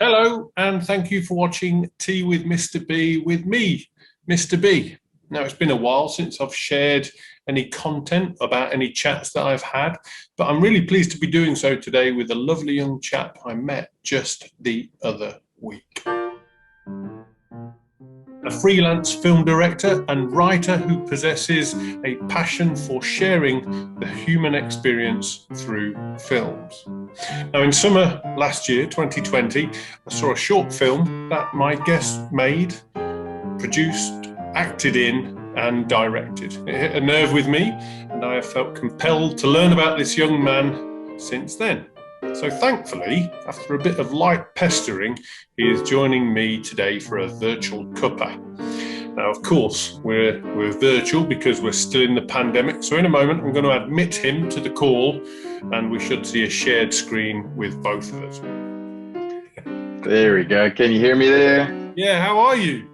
Hello, and thank you for watching Tea with Mr. B with me, Mr. B. Now, it's been a while since I've shared any content about any chats that I've had, but I'm really pleased to be doing so today with a lovely young chap I met just the other week. A freelance film director and writer who possesses a passion for sharing the human experience through films. Now, in summer last year, 2020, I saw a short film that my guest made, produced, acted in, and directed. It hit a nerve with me, and I have felt compelled to learn about this young man since then. So thankfully, after a bit of light pestering, he is joining me today for a virtual cuppa. Now, of course, we're virtual because we're still in the pandemic. So in a moment, I'm going to admit him to the call, and we should see a shared screen with both of us. There we go. Can you hear me there? Yeah, how are you?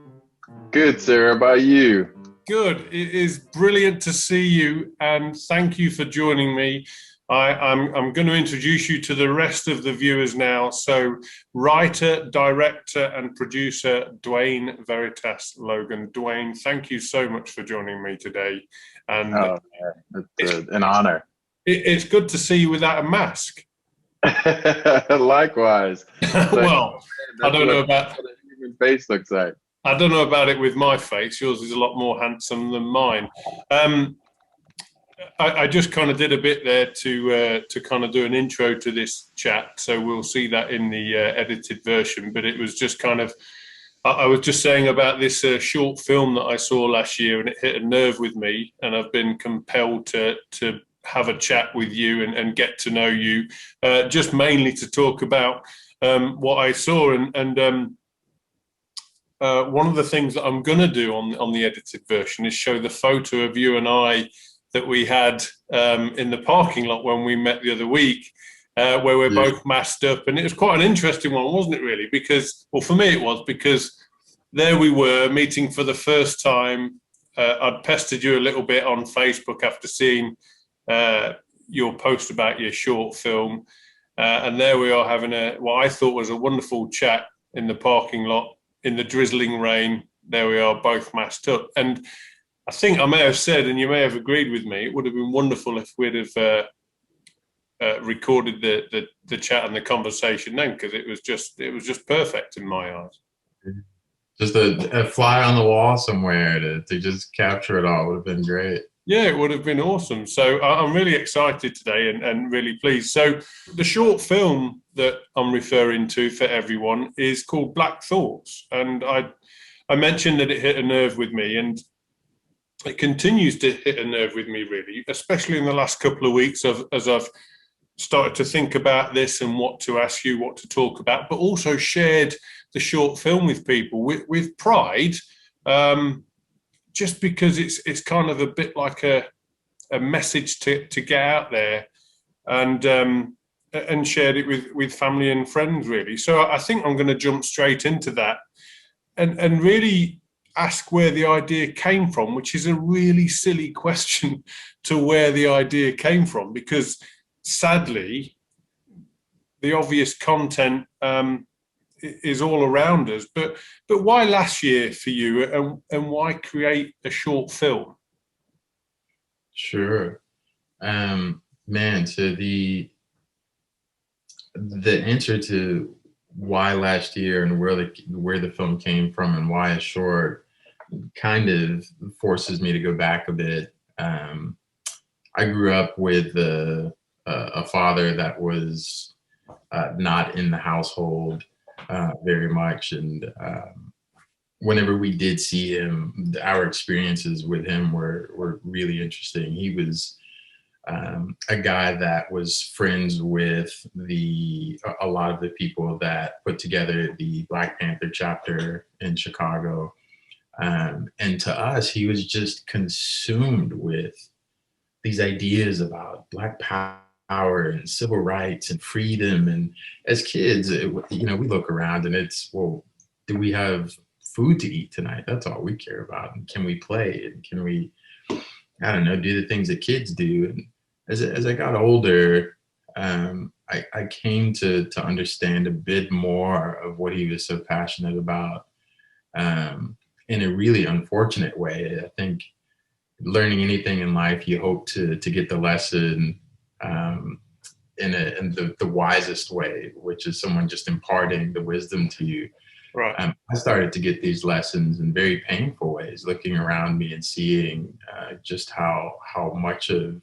Good, sir. How about you? Good. It is brilliant to see you, and thank you for joining me. I'm going to introduce you to the rest of the viewers now. So, writer, director, and producer Dwayne Veritas Logan. Dwayne, thank you so much for joining me today. And it's an honor. It's good to see you without a mask. Likewise. Well, I don't know about what a human face looks like. I don't know about it with my face. Yours is a lot more handsome than mine. I just kind of did a bit there to kind of do an intro to this chat, so we'll see that in the edited version. But it was just kind of, I was just saying about this short film that I saw last year, and it hit a nerve with me, and I've been compelled to have a chat with you and get to know you, just mainly to talk about what I saw. And one of the things that I'm going to do on the edited version is show the photo of you and I that we had in the parking lot when we met the other week, where we're both masked up. And it was quite an interesting one, wasn't it, really? Because, well, for me it was, because there we were meeting for the first time. I'd pestered you a little bit on Facebook after seeing your post about your short film. And there we are having what I thought was a wonderful chat in the parking lot in the drizzling rain. There we are, both masked up. And I think I may have said, and you may have agreed with me, it would have been wonderful if we'd have recorded the chat and the conversation then, because it was just perfect in my eyes. Just a fly on the wall somewhere to just capture it all would have been great. Yeah, it would have been awesome. So I'm really excited today and really pleased. So the short film that I'm referring to for everyone is called Black Thoughts. And I mentioned that it hit a nerve with me, and it continues to hit a nerve with me, really, especially in the last couple of weeks as I've started to think about this and what to ask you, what to talk about, but also shared the short film with people with pride, just because it's kind of a bit like a message to get out there, and shared it with family and friends, really. So I think I'm going to jump straight into that and really ask where the idea came from, which is a really silly question to where the idea came from, because sadly, the obvious content is all around us. But why last year for you, and why create a short film? Sure. Man, so the answer to why last year and where the film came from and why it's short kind of forces me to go back a bit. I grew up with a father that was not in the household very much, and whenever we did see him, our experiences with him were really interesting. He was a guy that was friends with a lot of the people that put together the Black Panther chapter in Chicago. And to us, he was just consumed with these ideas about Black power and civil rights and freedom. And as kids, we look around and it's, well, do we have food to eat tonight? That's all we care about. And can we play? And can we, I don't know, do the things that kids do? And as I got older, I came to understand a bit more of what he was so passionate about, in a really unfortunate way. I think learning anything in life, you hope to get the lesson in the wisest way, which is someone just imparting the wisdom to you. Right. I started to get these lessons in very painful ways, looking around me and seeing just how much of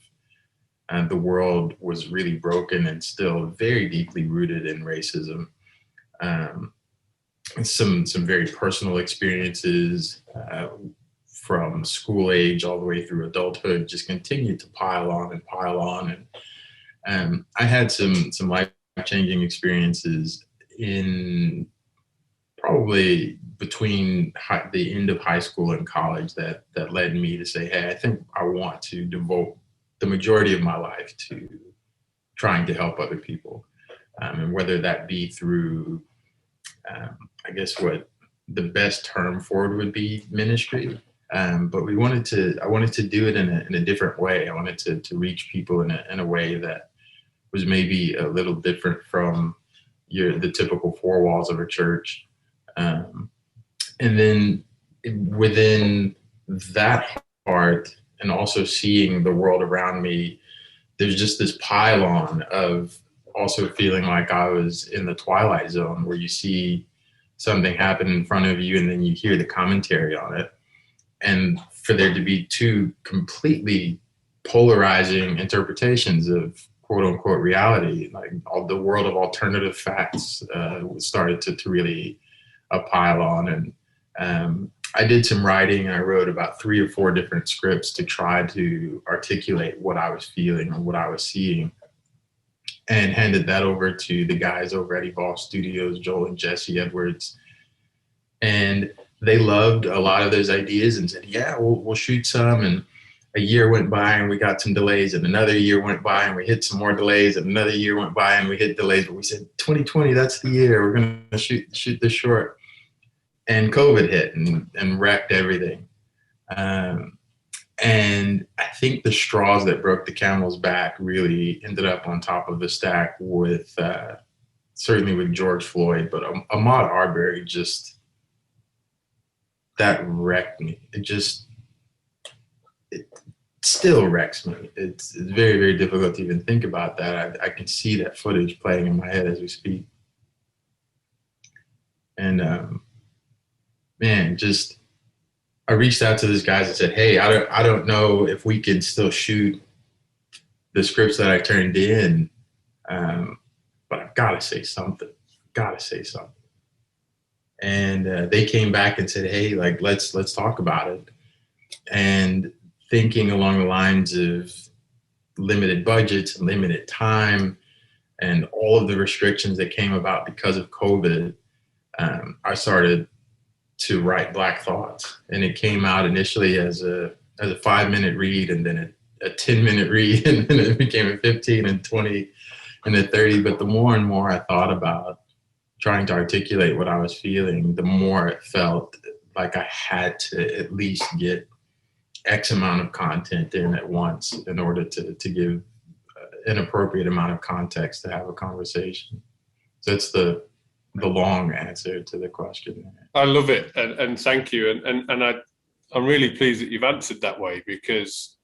the world was really broken and still very deeply rooted in racism. Some very personal experiences from school age all the way through adulthood just continued to pile on and pile on. And I had some life-changing experiences in probably between the end of high school and college that led me to say, hey, I think I want to devote the majority of my life to trying to help other people. And whether that be through, I guess what the best term for it would be, ministry. But I wanted to do it in a different way. I wanted to reach people in a way that was maybe a little different from the typical four walls of a church. And then within that part, and also seeing the world around me, there's just this pile-on of also feeling like I was in the twilight zone, where you see something happen in front of you and then you hear the commentary on it. And for there to be two completely polarizing interpretations of quote unquote reality, like the world of alternative facts started to really pile on. And I did some writing, and I wrote about 3 or 4 different scripts to try to articulate what I was feeling or what I was seeing, and handed that over to the guys over at Evolve Studios, Joel and Jesse Edwards. And they loved a lot of those ideas and said, yeah, we'll shoot some. And a year went by and we got some delays, and another year went by and we hit some more delays, and another year went by and we hit delays. But we said, 2020, that's the year. We're going to shoot this short. And COVID hit and wrecked everything. And I think the straws that broke the camel's back really ended up on top of the stack with, certainly with George Floyd, but Ahmaud Arbery that wrecked me. It still wrecks me. It's very, very difficult to even think about that. I can see that footage playing in my head as we speak. And man, I reached out to these guys and said, hey, I don't know if we can still shoot the scripts that I turned in, but I've got to say something. And they came back and said, hey, like, let's talk about it. And thinking along the lines of limited budgets and limited time and all of the restrictions that came about because of COVID, I started to write Black Thoughts. And it came out initially as a 5-minute read, and then a 10-minute read, and then it became a 15 and 20 and a 30. But the more and more I thought about trying to articulate what I was feeling, the more it felt like I had to at least get X amount of content in at once in order to give an appropriate amount of context to have a conversation. So that's the long answer to the question. I love it, and thank you. And I'm really pleased that you've answered that way, because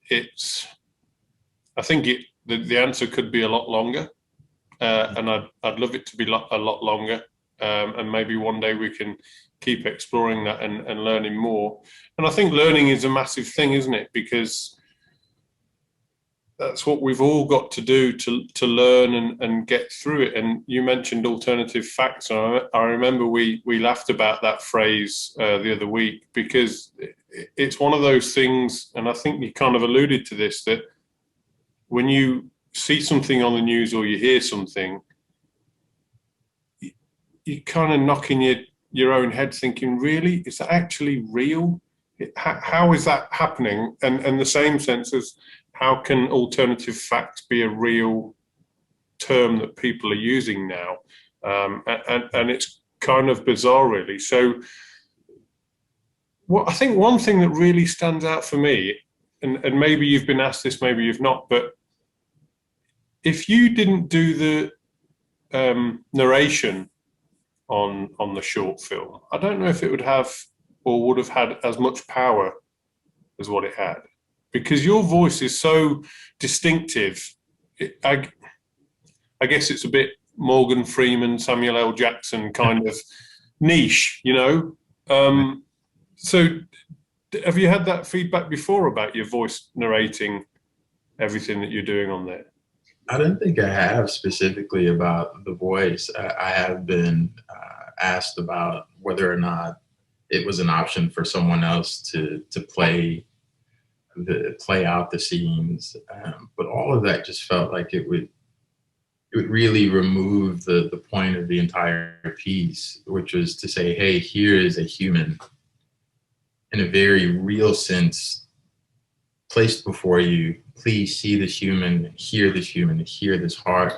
I think the answer could be a lot longer. And I'd love it to be a lot longer, and maybe one day we can keep exploring that and learning more. And I think learning is a massive thing, isn't it? Because that's what we've all got to do to learn and get through it. And you mentioned alternative facts. And I remember we laughed about that phrase the other week, because it's one of those things, and I think you kind of alluded to this, that when you see something on the news or you hear something, you kind of knock in your own head thinking, really, is that actually real? How is that happening? And the same sense as, how can alternative facts be a real term that people are using now? And it's kind of bizarre, really. So I think one thing that really stands out for me, and maybe you've been asked this, maybe you've not, but if you didn't do the narration on the short film, I don't know if it would have or would have had as much power as what it had, because your voice is so distinctive. I guess it's a bit Morgan Freeman, Samuel L. Jackson kind of niche, you know. So have you had that feedback before about your voice narrating everything that you're doing on there? I don't think I have specifically about the voice. I have been asked about whether or not it was an option for someone else to play out the scenes, but all of that just felt like it would really remove the point of the entire piece, which was to say, hey, here is a human in a very real sense placed before you. Please see this human, hear this heart.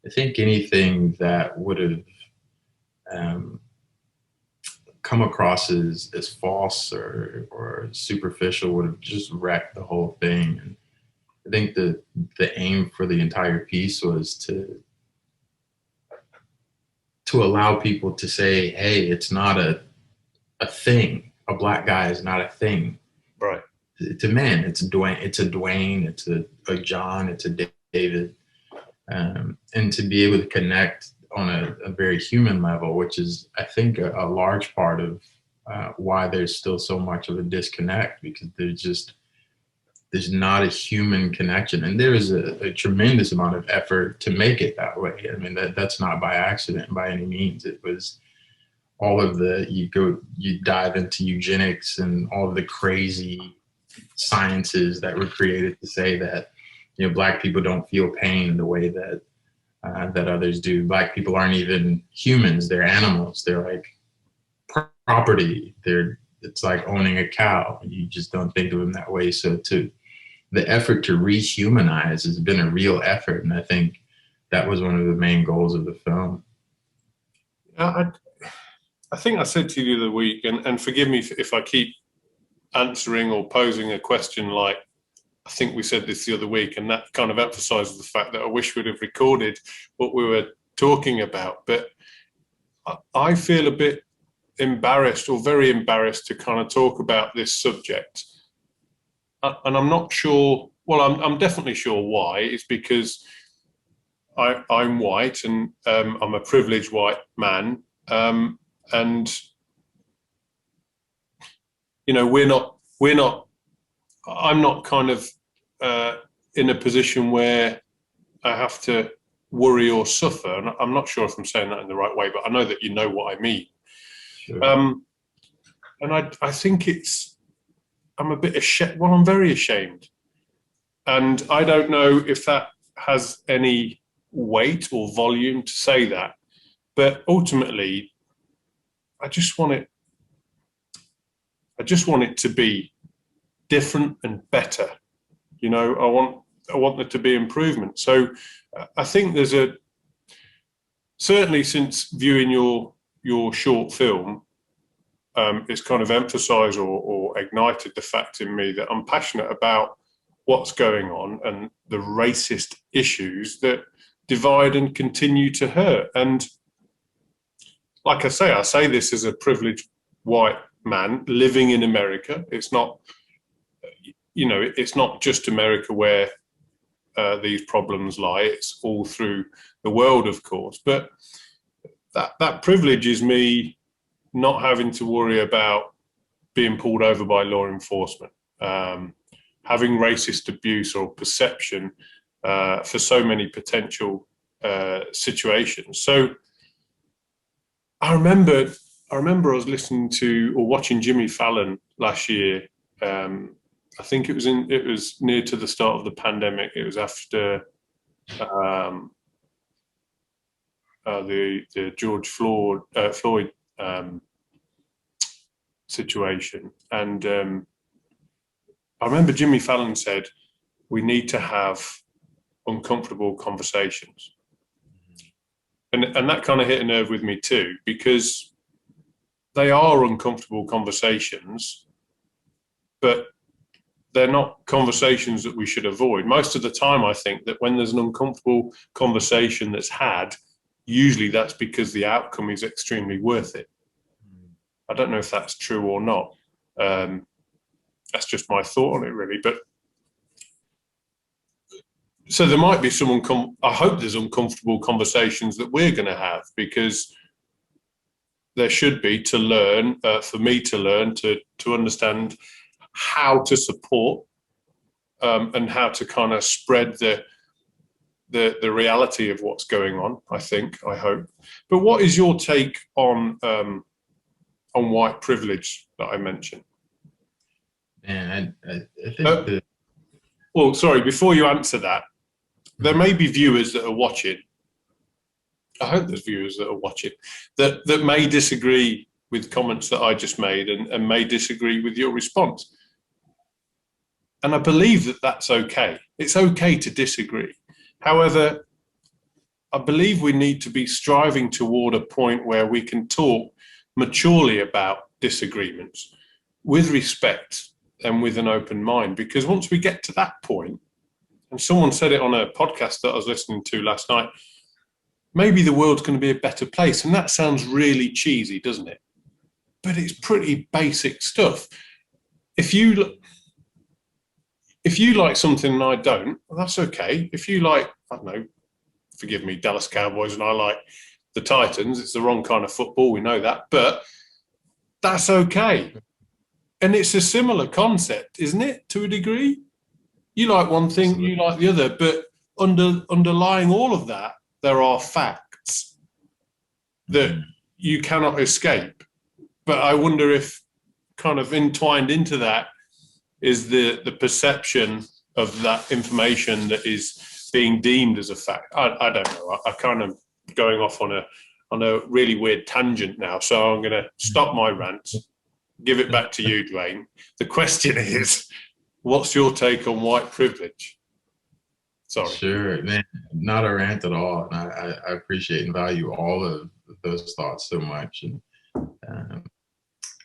I think anything that would have come across as false or superficial would have just wrecked the whole thing. And I think the aim for the entire piece was to allow people to say, hey, it's not a thing. A black guy is not a thing. Right. It's a man. It's a Dwayne. It's a John. It's a David. And to be able to connect on a very human level, which is, I think, a large part of why there's still so much of a disconnect, because there's not a human connection. And there is a tremendous amount of effort to make it that way. I mean, that's not by accident by any means. It was all of you dive into eugenics and all of the crazy sciences that were created to say that, you know, black people don't feel pain the way that others do. Black people aren't even humans; they're animals. They're like property. It's like owning a cow. You just don't think of them that way. So the effort to rehumanize has been a real effort, and I think that was one of the main goals of the film. I think I said to you the other week, and forgive me if I keep answering or posing a question like, I think we said this the other week, and that kind of emphasizes the fact that I wish we'd have recorded what we were talking about. But I feel a bit embarrassed, or very embarrassed, to kind of talk about this subject. And I'm not sure, well, I'm definitely sure why. It's because I'm white, and I'm a privileged white man. And, you know, I'm not kind of in a position where I have to worry or suffer. And I'm not sure if I'm saying that in the right way, but I know that you know what I mean. Sure. And I think I'm a bit ashamed. Well, I'm very ashamed. And I don't know if that has any weight or volume to say that. But ultimately, I just want it to be different and better. You know, I want there to be improvement. So I think there's certainly since viewing your short film, it's kind of emphasized or ignited the fact in me that I'm passionate about what's going on and the racist issues that divide and continue to hurt. And like I say this as a privileged white man living in America. It's not, you know, it's not just America where these problems lie. It's all through the world, of course. But that privilege is me not having to worry about being pulled over by law enforcement, having racist abuse or perception for so many potential situations. So I remember I was listening to or watching Jimmy Fallon last year. I think it was near to the start of the pandemic. It was after the George Floyd situation, and I remember Jimmy Fallon said, "We need to have uncomfortable conversations," and that kind of hit a nerve with me too, because they are uncomfortable conversations, but they're not conversations that we should avoid. Most of the time, I think that when there's an uncomfortable conversation that's had, usually that's because the outcome is extremely worth it. I don't know if that's true or not. That's just my thought on it, really. But so there might be some I hope there's uncomfortable conversations that we're going to have, because there should be, to learn, for me to learn, to understand how to support and how to kind of spread the reality of what's going on. I hope. But what is your take on white privilege that I mentioned? And I think well, sorry, before you answer that, there may be viewers that are watching. I hope there's viewers that are watching that may disagree with comments that I just made and may disagree with your response. And I believe that that's okay. It's okay to disagree. However, I believe we need to be striving toward a point where we can talk maturely about disagreements with respect and with an open mind. Because once we get to that point, and someone said it on a podcast that I was listening to last night, maybe the world's going to be a better place. And that sounds really cheesy, doesn't it? But it's pretty basic stuff. If you like something and I don't, well, that's okay. If you like, I don't know, forgive me, Dallas Cowboys, and I like the Titans, it's the wrong kind of football, we know that, but that's okay. And it's a similar concept, isn't it, to a degree? You like one thing, you like the other, but underlying all of that, there are facts that you cannot escape. But I wonder if kind of entwined into that is the perception of that information that is being deemed as a fact. I don't know. I kind of going off on a really weird tangent now, so I'm going to stop my rant, give it back to you, Dwayne. The question is, what's your take on white privilege? Sorry. Sure, man. Not a rant at all. And I appreciate and value all of those thoughts so much. And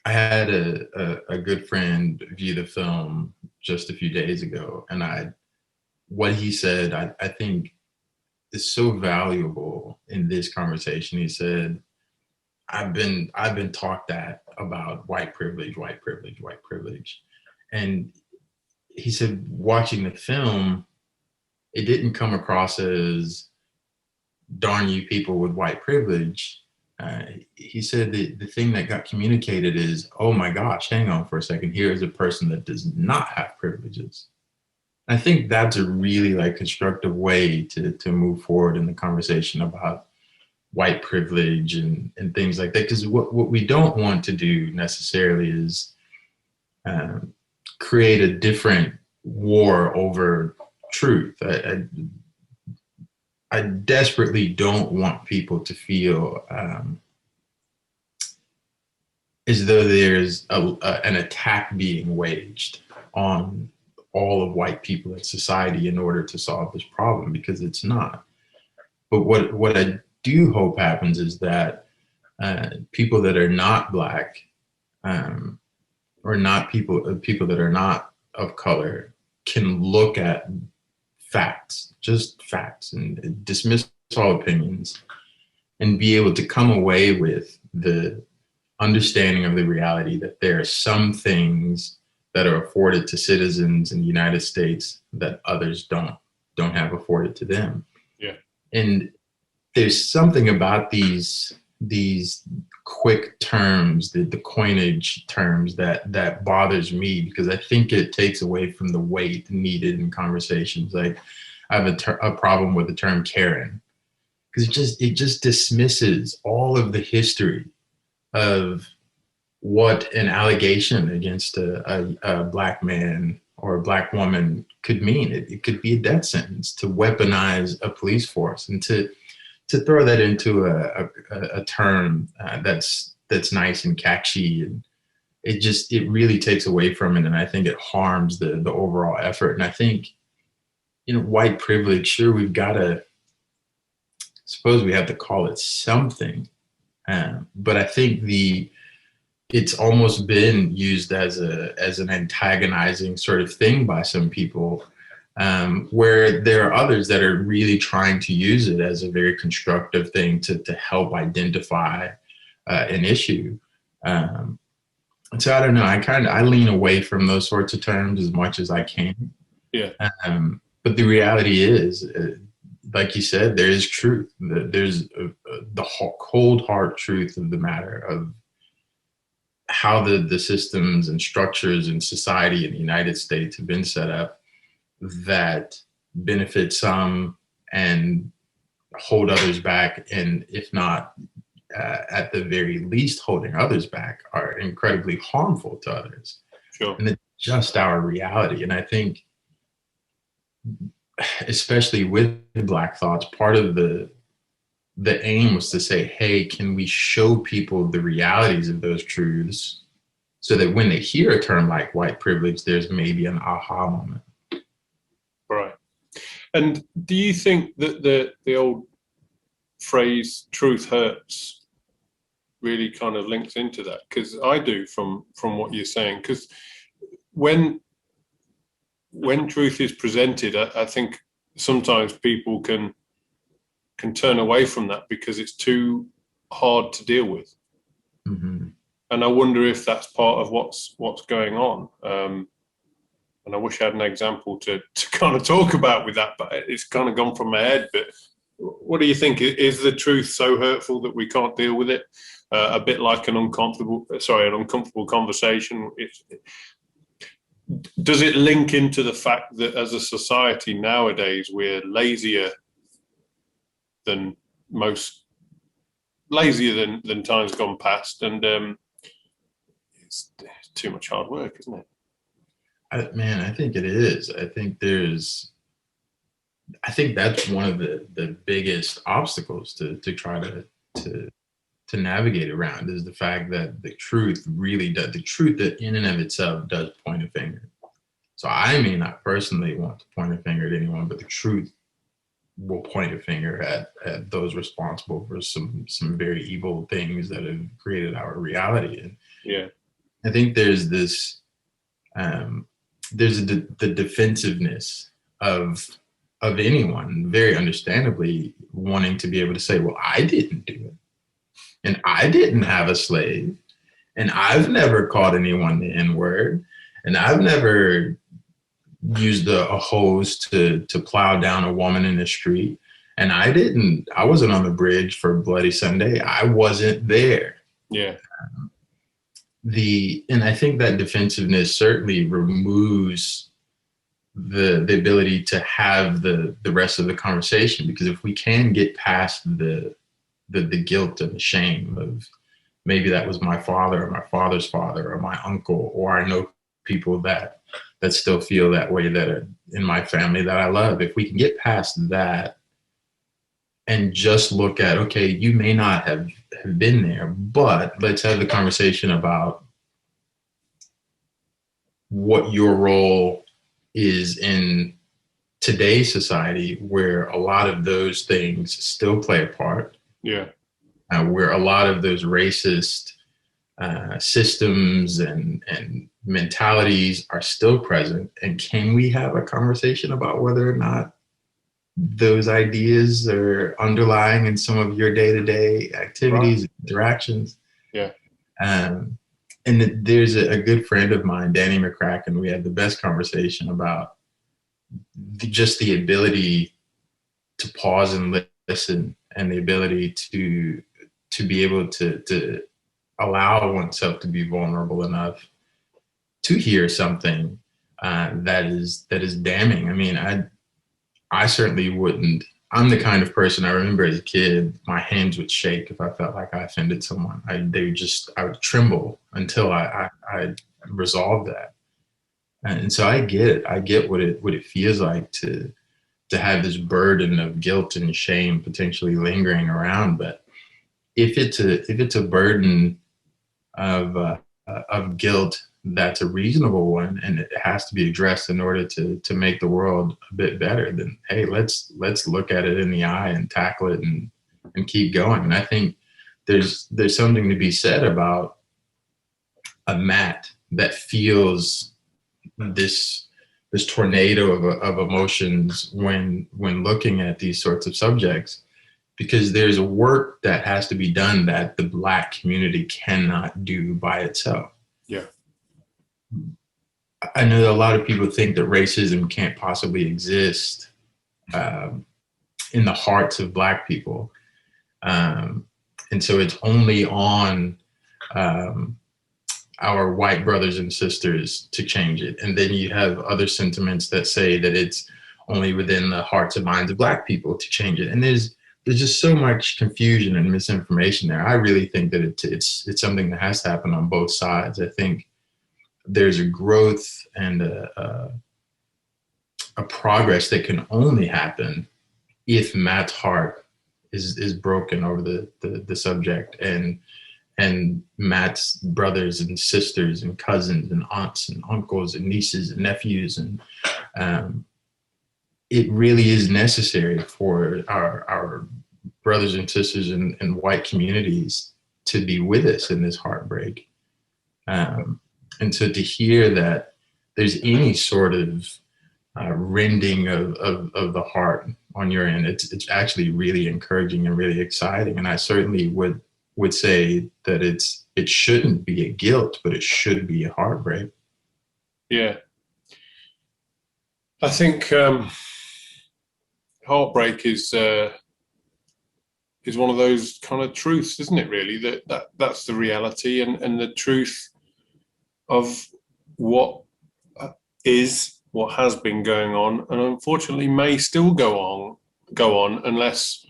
I had a good friend view the film just a few days ago, and what he said, I think is so valuable in this conversation. He said, I've been taught that about white privilege. And he said, watching the film, it didn't come across as darn you people with white privilege. He said that the thing that got communicated is, oh my gosh, hang on for a second. Here is a person that does not have privileges. I think that's a really constructive way to move forward in the conversation about white privilege and things like that. Because what we don't want to do necessarily is create a different war over truth. I desperately don't want people to feel as though there's an attack being waged on all of white people in society in order to solve this problem, because it's not. But what I do hope happens is that people that are not Black or not people that are not of color can look at facts, just facts, and dismiss all opinions, and be able to come away with the understanding of the reality that there are some things that are afforded to citizens in the United States that others don't have afforded to them. Yeah. And there's something about these quick terms, the coinage terms that bothers me, because I think it takes away from the weight needed in conversations. Like, I have a problem with the term Karen, because it just dismisses all of the history of what an allegation against a Black man or a Black woman could mean. It could be a death sentence to weaponize a police force, and to throw that into a term that's nice and catchy, and it really takes away from it, and I think it harms the overall effort. And I think, white privilege, sure, we've got to, suppose we have to call it something, but I think the it's almost been used as an antagonizing sort of thing by some people, where there are others that are really trying to use it as a very constructive thing to help identify an issue. So I don't know. I lean away from those sorts of terms as much as I can. Yeah. But the reality is, like you said, there is truth. There's the cold hard truth of the matter of how the systems and structures in society in the United States have been set up that benefit some and hold others back, and if not, at the very least, holding others back, are incredibly harmful to others. Sure. And it's just our reality. And I think, especially with Black Thoughts, part of the aim was to say, hey, can we show people the realities of those truths so that when they hear a term like white privilege, there's maybe an aha moment. Right. And do you think that the old phrase "truth hurts" really kind of links into that? Because I do, from what you're saying. Because when truth is presented, I think sometimes people can turn away from that because it's too hard to deal with. Mm-hmm. And I wonder if that's part of what's going on. And I wish I had an example to kind of talk about with that, but it's kind of gone from my head. But what do you think? Is the truth so hurtful that we can't deal with it? A bit like an uncomfortable conversation. Does it link into the fact that as a society nowadays, we're lazier than times gone past, and it's too much hard work, isn't it? I think it is. I think that's one of the biggest obstacles to try to navigate around, is the fact that the truth that in and of itself does point a finger. So I may not personally want to point a finger at anyone, but the truth will point a finger at those responsible for some very evil things that have created our reality. And yeah, I think there's this there's the defensiveness of anyone, very understandably, wanting to be able to say, well, I didn't do it, and I didn't have a slave, and I've never called anyone the N-word, and I've never used a hose to plow down a woman in the street, and I wasn't on the bridge for Bloody Sunday. I wasn't there. Yeah. And I think that defensiveness certainly removes the ability to have the rest of the conversation, because if we can get past the guilt and the shame of maybe that was my father or my father's father or my uncle, or I know people that still feel that way that are in my family that I love. If we can get past that and just look at, okay, you may not have been there, but let's have the conversation about what your role is in today's society, where a lot of those things still play a part. Yeah. Where a lot of those racist systems and mentalities are still present. And can we have a conversation about whether or not those ideas are underlying in some of your day-to-day activities, right, interactions? Yeah. And there's a good friend of mine, Danny McCracken. We had the best conversation about just the ability to pause and listen, and the ability to be able to allow oneself to be vulnerable enough to hear something that is damning. I mean, I certainly wouldn't. I'm the kind of person, I remember as a kid, my hands would shake if I felt like I offended someone. I would tremble until I resolved that. And so I get it. I get what it feels like to have this burden of guilt and shame potentially lingering around. But if it's a burden of guilt that's a reasonable one, and it has to be addressed in order to make the world a bit better, then hey, let's look at it in the eye and tackle it and keep going. And I think there's something to be said about a Matt that feels this tornado of emotions when looking at these sorts of subjects, because there's a work that has to be done that the Black community cannot do by itself. Yeah. I know that a lot of people think that racism can't possibly exist in the hearts of Black people. And so it's only on our white brothers and sisters to change it. And then you have other sentiments that say that it's only within the hearts and minds of Black people to change it. And there's just so much confusion and misinformation there. I really think that it's something that has to happen on both sides. I think there's a growth and a progress that can only happen if Matt's heart is broken over the subject, and Matt's brothers and sisters and cousins and aunts and uncles and nieces and nephews, and it really is necessary for our brothers and sisters in white communities to be with us in this heartbreak. And so to hear that there's any sort of rending of the heart on your end, it's actually really encouraging and really exciting. And I certainly would say that it shouldn't be a guilt, but it should be a heartbreak. Yeah. I think heartbreak is one of those kind of truths, isn't it, really? That's the reality and the truth of what has been going on, and unfortunately may still go on unless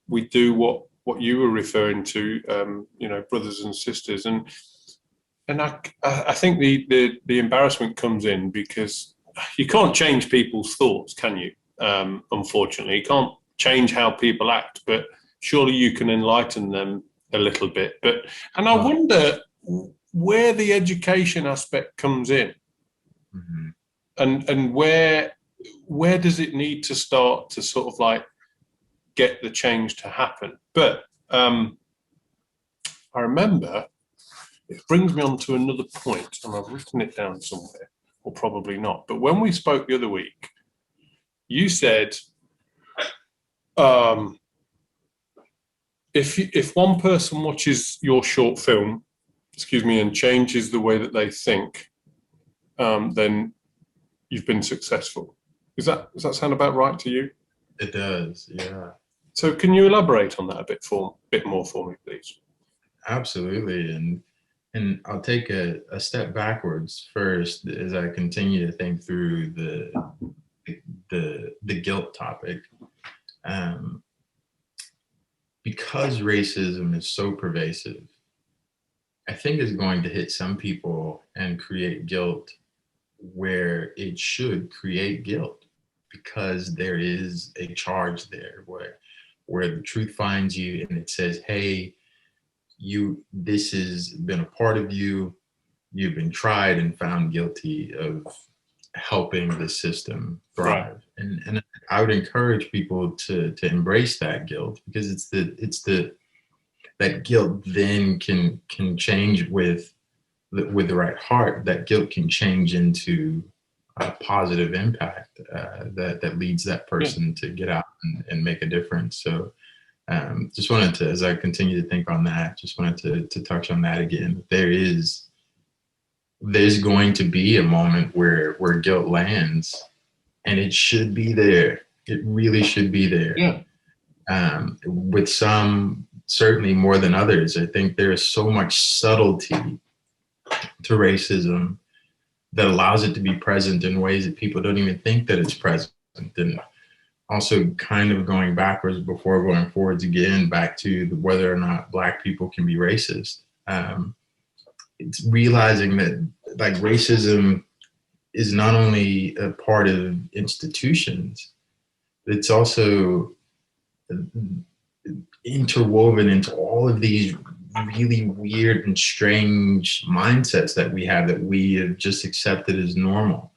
we do what you were referring to, brothers and sisters. And I think the embarrassment comes in because you can't change people's thoughts, can you? Unfortunately, you can't change how people act, but surely you can enlighten them a little bit. And I wonder where the education aspect comes in. Mm-hmm. And where does it need to start to sort of like get the change to happen? But I remember it brings me on to another point, and I've written it down somewhere, or probably not. But when we spoke the other week, you said if one person watches your short film, and changes the way that they think, then you've been successful. Does that sound about right to you? It does, yeah. So can you elaborate on that a bit more for me, please? Absolutely. And I'll take a step backwards first as I continue to think through the guilt topic. Because racism is so pervasive, I think it's going to hit some people and create guilt where it should create guilt, because there is a charge there where the truth finds you and it says, hey, this has been a part of you. You've been tried and found guilty of helping the system thrive. Right. And I would encourage people to embrace that guilt, because it's that guilt then can change with the right heart. That guilt can change into a positive impact that leads that person to get out and make a difference. So just wanted to, as I continue to think on that, just wanted to touch on that again. There's going to be a moment where guilt lands, and it should be there. It really should be there. Yeah. With some, certainly more than others. I think there is so much subtlety to racism that allows it to be present in ways that people don't even think that it's present. And also kind of going backwards before going forwards again, back to whether or not Black people can be racist. It's realizing that like racism is not only a part of institutions, it's also interwoven into all of these really weird and strange mindsets that we have just accepted as normal.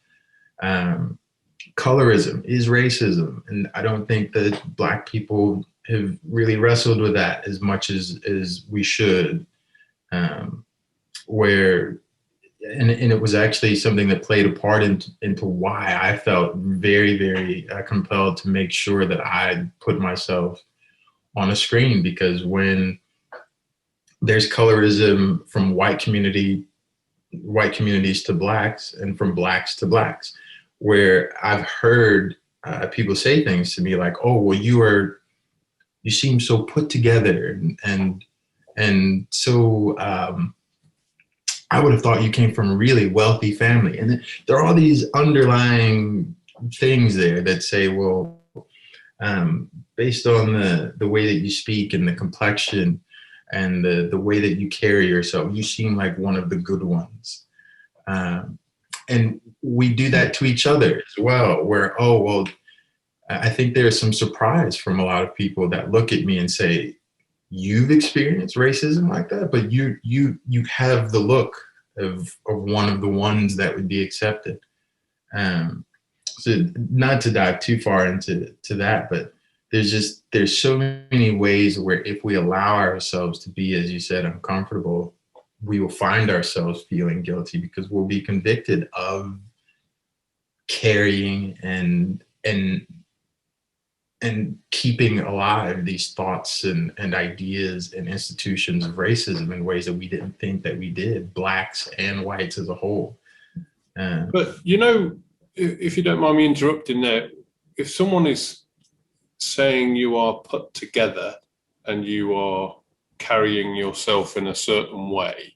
Colorism is racism, and I don't think that Black people have really wrestled with that as much as we should. where, and it was actually something that played a part into why I felt very, very compelled to make sure that I put myself on a screen, because when there's colorism from white communities to blacks, and from blacks to blacks, where I've heard people say things to me like, "Oh, well, you seem so put together, and so I would have thought you came from a really wealthy family." And there are all these underlying things there that say, well, based on the way that you speak and the complexion and the way that you carry yourself, you seem like one of the good ones. And we do that to each other as well, where, oh, well, I think there's some surprise from a lot of people that look at me and say, "You've experienced racism like that, but you have the look of one of the ones that would be accepted." So not to dive too far into that, but there's so many ways where if we allow ourselves to be, as you said, uncomfortable, we will find ourselves feeling guilty, because we'll be convicted of carrying and keeping alive these thoughts and ideas and institutions of racism in ways that we didn't think that we did, blacks and whites as a whole. But, you know, if you don't mind me interrupting there, if someone is saying you are put together and you are carrying yourself in a certain way,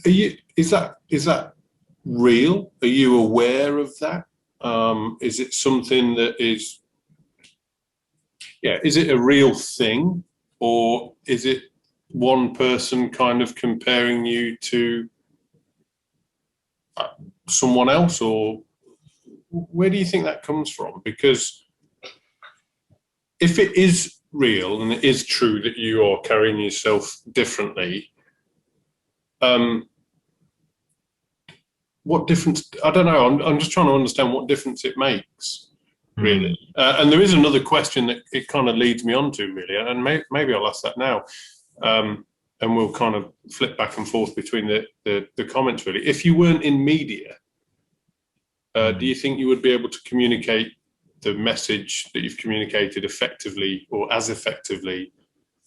is that real? Are you aware of that? Is it something that is it a real thing, or is it one person kind of comparing you to someone else, or where do you think that comes from? Because if it is real and it is true that you are carrying yourself differently, what difference? I don't know. I'm just trying to understand what difference it makes, really. And there is another question that it kind of leads me on to, really, and maybe I'll ask that now, and we'll kind of flip back and forth between the comments, really. If you weren't in media, do you think you would be able to communicate the message that you've communicated effectively, or as effectively,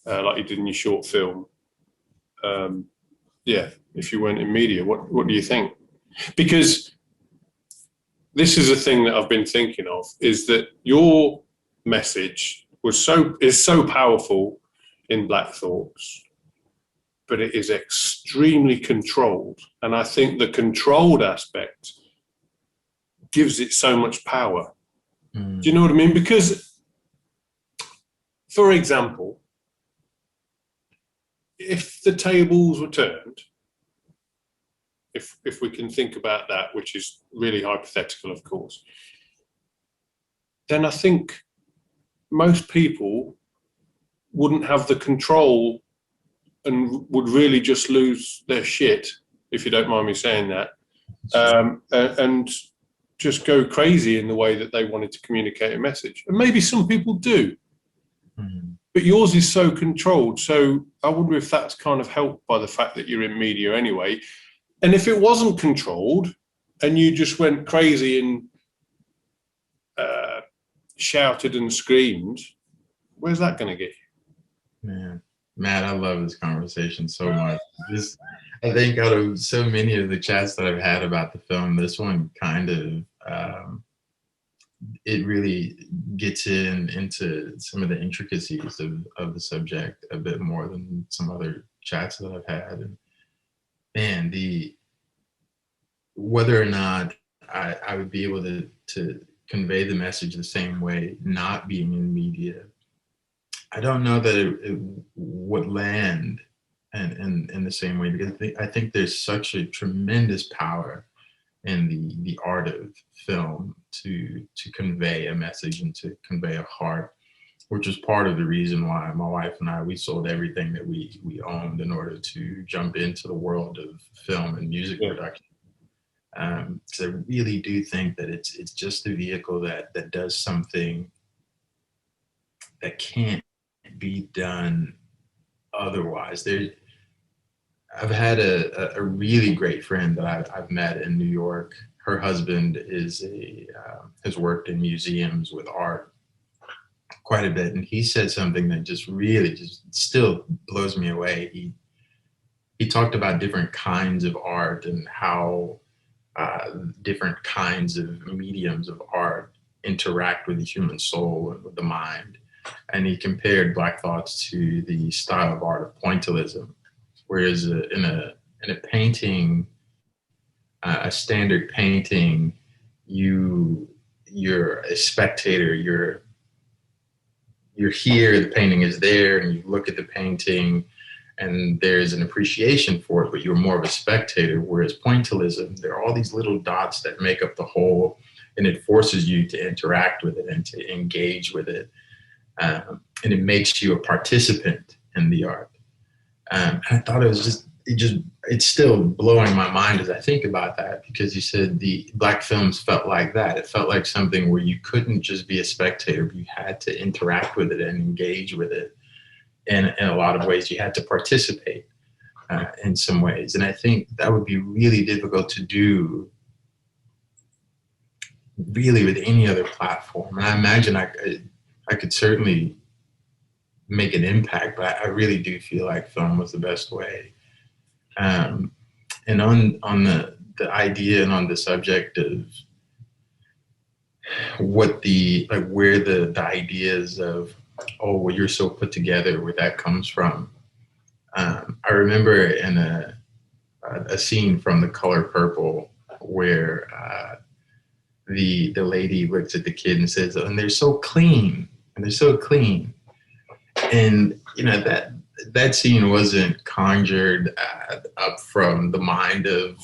like you did in your short film? If you weren't in media, what do you think? Because this is a thing that I've been thinking of, is that your message is so powerful in Black Thoughts, but it is extremely controlled. And I think the controlled aspect gives it so much power. Do you know what I mean? Because, for example, if the tables were turned, if we can think about that, which is really hypothetical, of course, then I think most people wouldn't have the control and would really just lose their shit, if you don't mind me saying that, and just go crazy in the way that they wanted to communicate a message. And maybe some people do, but yours is so controlled. So I wonder if that's kind of helped by the fact that you're in media anyway. And if it wasn't controlled and you just went crazy and shouted and screamed, where's that going to get you? Man, Matt, I love this conversation so much. I think out of so many of the chats that I've had about the film, this one kind of, it really gets into some of the intricacies of the subject a bit more than some other chats that I've had. And man, whether or not I would be able to convey the message the same way, not being in media, I don't know that it would land in the same way, because I think there's such a tremendous power in the art of film to convey a message and to convey a heart, which is part of the reason why my wife and we sold everything that we owned in order to jump into the world of film and music production. Because I really do think that it's just a vehicle that does something that can't be done otherwise. I've had a really great friend that I've met in New York. Her husband has worked in museums with art quite a bit, and he said something that just really just still blows me away. He talked about different kinds of art and how different kinds of mediums of art interact with the human soul and with the mind. And he compared Black Thoughts to the style of art of pointillism, whereas in a painting, a standard painting, you're a spectator. You're here. The painting is there, and you look at the painting, and there's an appreciation for it, but you're more of a spectator. Whereas pointillism, there are all these little dots that make up the whole, and it forces you to interact with it and to engage with it. And it makes you a participant in the art. I thought it's still blowing my mind as I think about that, because you said the Black films felt like that. It felt like something where you couldn't just be a spectator, but you had to interact with it and engage with it. And in a lot of ways, you had to participate in some ways. And I think that would be really difficult to do really with any other platform. And I imagine I could certainly make an impact, but I really do feel like film was the best way. And on the idea and on the subject of where the ideas of, oh, well, you're so put together, where that comes from. I remember in a scene from The Color Purple where the lady looks at the kid and says, and they're so clean, and they're so clean. And, you know, that scene wasn't conjured up from the mind of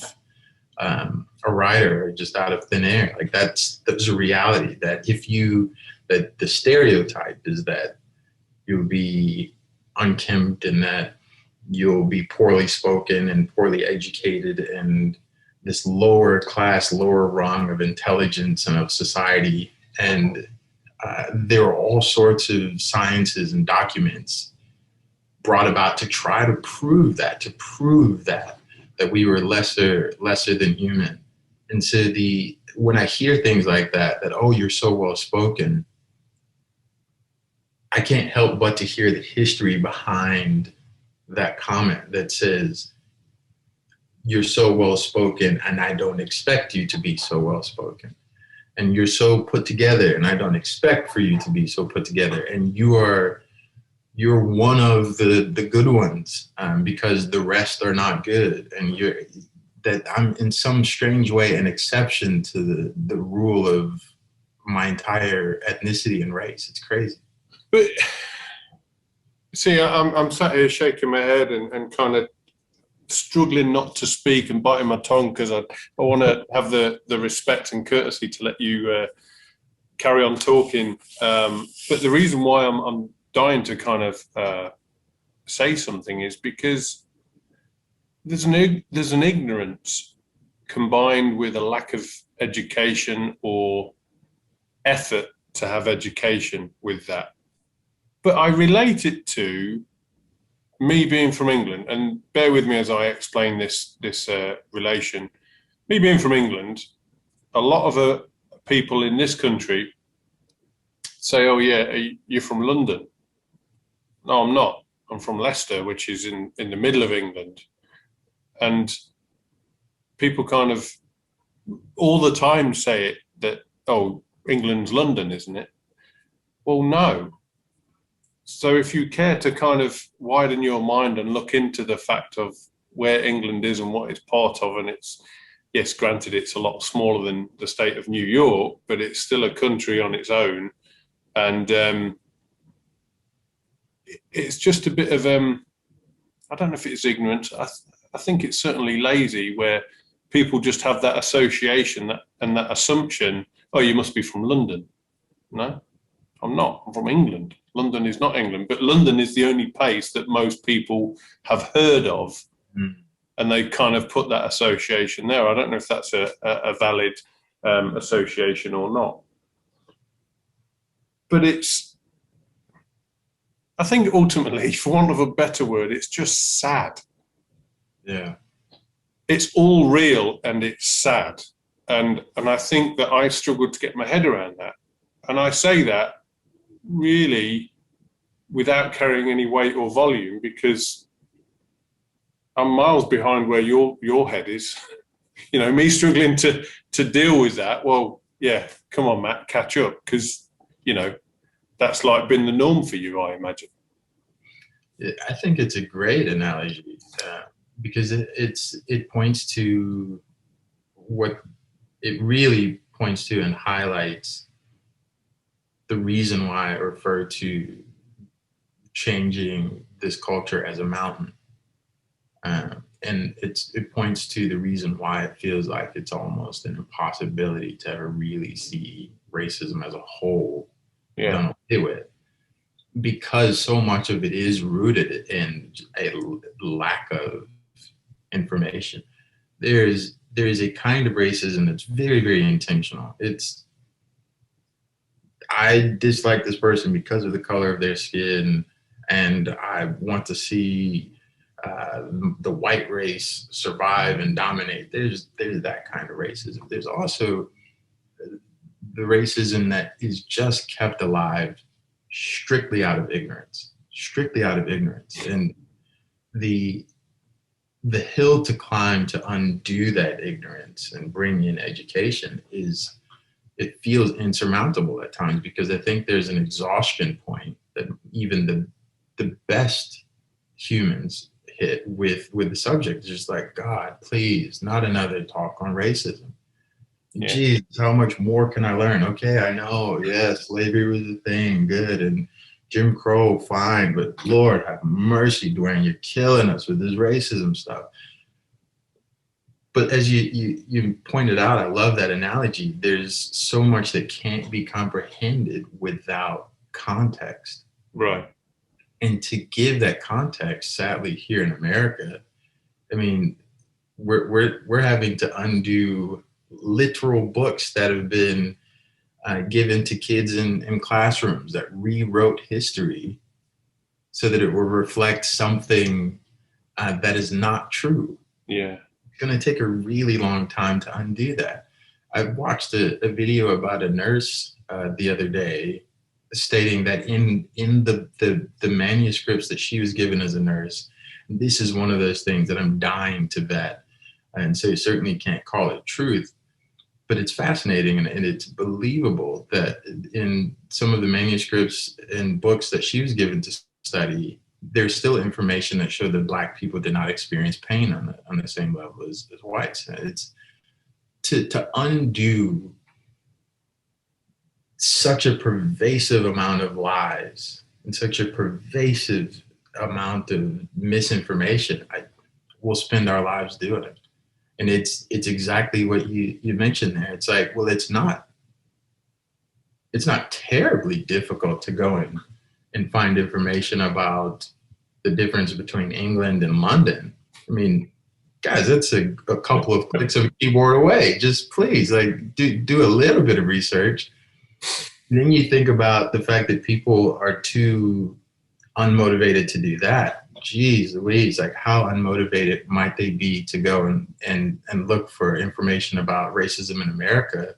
a writer just out of thin air. Like that's a reality, that that the stereotype is that you'll be unkempt and that you'll be poorly spoken and poorly educated and this lower class, lower rung of intelligence and of society. And there are all sorts of sciences and documents brought about to try to prove that we were lesser than human. And so when I hear things like that, oh, you're so well spoken, I can't help but to hear the history behind that comment that says, you're so well spoken and I don't expect you to be so well spoken. And you're so put together and I don't expect for you to be so put together. And you're one of the good ones because the rest are not good. And I'm in some strange way an exception to the rule of my entire ethnicity and race. It's crazy. But see, I'm sat here shaking my head and kind of struggling not to speak and biting my tongue because I want to have the respect and courtesy to let you carry on talking. But the reason why I'm dying to kind of say something is because there's an ignorance combined with a lack of education or effort to have education with that. But I relate it to me being from England, and bear with me as I explain this relation. Me being from England, a lot of people in this country say, oh yeah, you're from London. No, I'm not. I'm from Leicester, which is in the middle of England. And people kind of all the time say it, that, oh, England's London, isn't it? Well, no. So if you care to kind of widen your mind and look into the fact of where England is and what it's part of, and it's, yes, granted, it's a lot smaller than the state of New York, but it's still a country on its own. And it's just a bit of, I don't know if it's ignorance. I think it's certainly lazy, where people just have that association and that assumption, oh, you must be from London. No, I'm not. I'm from England. London is not England, but London is the only place that most people have heard of. Mm. And they kind of put that association there. I don't know if that's a valid association or not. But I think ultimately, for want of a better word, it's just sad. Yeah. It's all real and it's sad. And I think that I've struggled to get my head around that. And I say that really without carrying any weight or volume, because I'm miles behind where your head is. You know, me struggling to deal with that. Well, yeah, come on, Matt, catch up, because, you know, that's like been the norm for you, I imagine. I think it's a great analogy because it points to what it really points to and highlights the reason why I refer to changing this culture as a mountain. And it points to the reason why it feels like it's almost an impossibility to ever really see racism as a whole done away with, because so much of it is rooted in a lack of information. There is a kind of racism that's very, very intentional. I dislike this person because of the color of their skin, and I want to see the white race survive and dominate. There's that kind of racism. There's also the racism that is just kept alive strictly out of ignorance, and the hill to climb to undo that ignorance and bring in education it feels insurmountable at times, because I think there's an exhaustion point that even the best humans hit with the subject. It's just like, God, please, not another talk on racism. Geez, how much more can I learn? Okay, I know, yes, slavery was a thing, good, and Jim Crow, fine, but Lord have mercy, Dwayne, you're killing us with this racism stuff. But as you pointed out, I love that analogy. There's so much that can't be comprehended without context. Right. And to give that context, sadly, here in America, I mean, we're having to undo literal books that have been given to kids in classrooms that rewrote history so that it will reflect something that is not true. Yeah. It's going to take a really long time to undo that. I watched a video about a nurse the other day stating that in the manuscripts that she was given as a nurse, this is one of those things that I'm dying to vet. And so you certainly can't call it truth, but it's fascinating and it's believable that in some of the manuscripts and books that she was given to study, there's still information that showed that Black people did not experience pain on the same level as whites. It's to undo such a pervasive amount of lies and such a pervasive amount of misinformation. We'll spend our lives doing it. And it's exactly what you mentioned there. It's like, well, it's not terribly difficult to go in and find information about the difference between England and London. I mean, guys, that's a couple of clicks of a keyboard away. Just please, like, do a little bit of research. And then you think about the fact that people are too unmotivated to do that. Geez Louise, like how unmotivated might they be to go and look for information about racism in America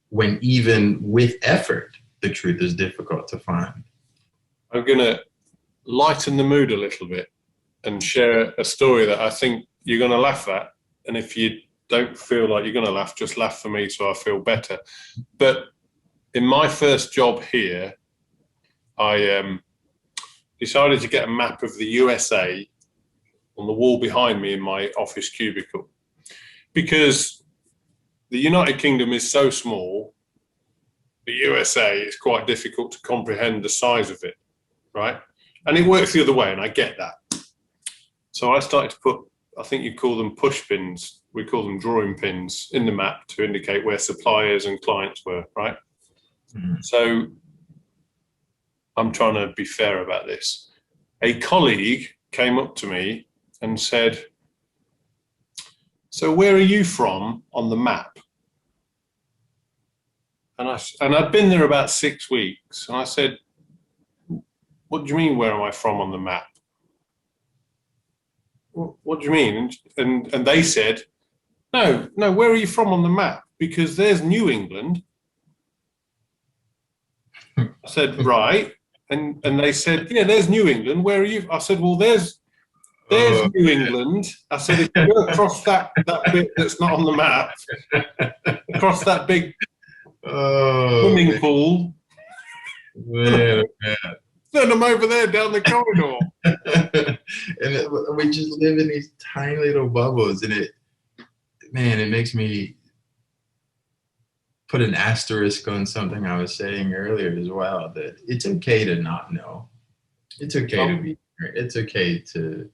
when even with effort, the truth is difficult to find. I'm going to lighten the mood a little bit and share a story that I think you're going to laugh at. And if you don't feel like you're going to laugh, just laugh for me so I feel better. But in my first job here, I decided to get a map of the USA on the wall behind me in my office cubicle, because the United Kingdom is so small, the USA is quite difficult to comprehend the size of it, right? And it works the other way, and I get that. So I started to put, I think you call them push pins, we call them drawing pins in the map to indicate where suppliers and clients were, right? Mm-hmm. So I'm trying to be fair about this. A colleague came up to me and said, "So where are you from on the map?" And I'd been there about 6 weeks. And I said, "What do you mean, where am I from on the map?" what do you mean? And they said, no, where are you from on the map? Because there's New England. I said, right. And they said, yeah, there's New England. Where are you? I said, well, there's New England. I said, if you go across that bit that's not on the map, across that big swimming pool, Man. send them over there down the corridor. And we just live in these tiny little bubbles, and it makes me put an asterisk on something I was saying earlier as well, that it's okay to not know. It's okay to be, it's okay to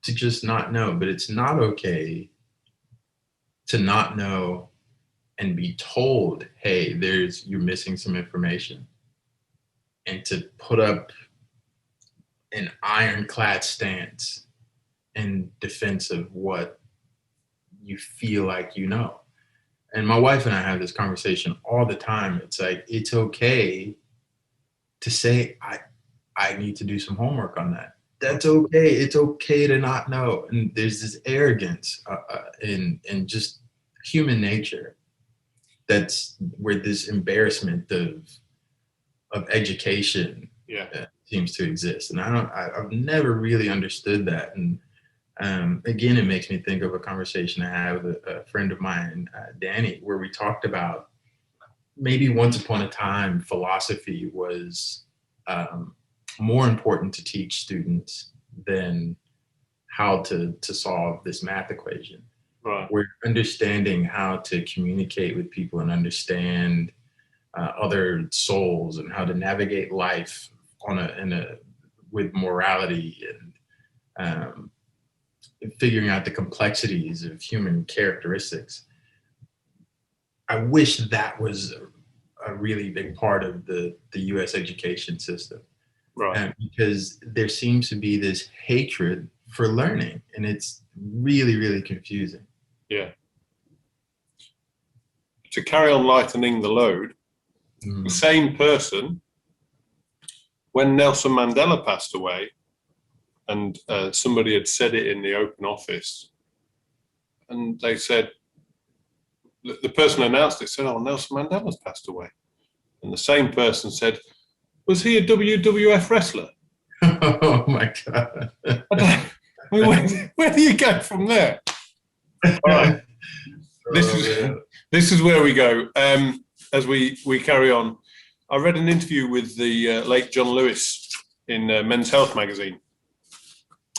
just not know, but it's not okay to not know and be told, hey, you're missing some information, and to put up an ironclad stance in defense of what you feel like you know. And my wife and I have this conversation all the time. It's like, it's okay to say, I need to do some homework on that. That's okay. It's okay to not know. And there's this arrogance in just human nature. That's where this embarrassment of education seems to exist. And I've never really understood that. And again, it makes me think of a conversation I had with a friend of mine, Danny, where we talked about maybe once upon a time, philosophy was more important to teach students than how to solve this math equation. Right. We're understanding how to communicate with people and understand other souls and how to navigate life with morality and figuring out the complexities of human characteristics. I wish that was a really big part of the U.S. education system. Right. Because there seems to be this hatred for learning, and it's really, really confusing. Yeah. To carry on lightening the load, the same person, when Nelson Mandela passed away, and somebody had said it in the open office, and they said, the person announced it, said, oh, Nelson Mandela's passed away. And the same person said, was he a WWF wrestler? Oh my God. Where do you go from there? All right. This is where we go. As we carry on, I read an interview with the late John Lewis in Men's Health magazine.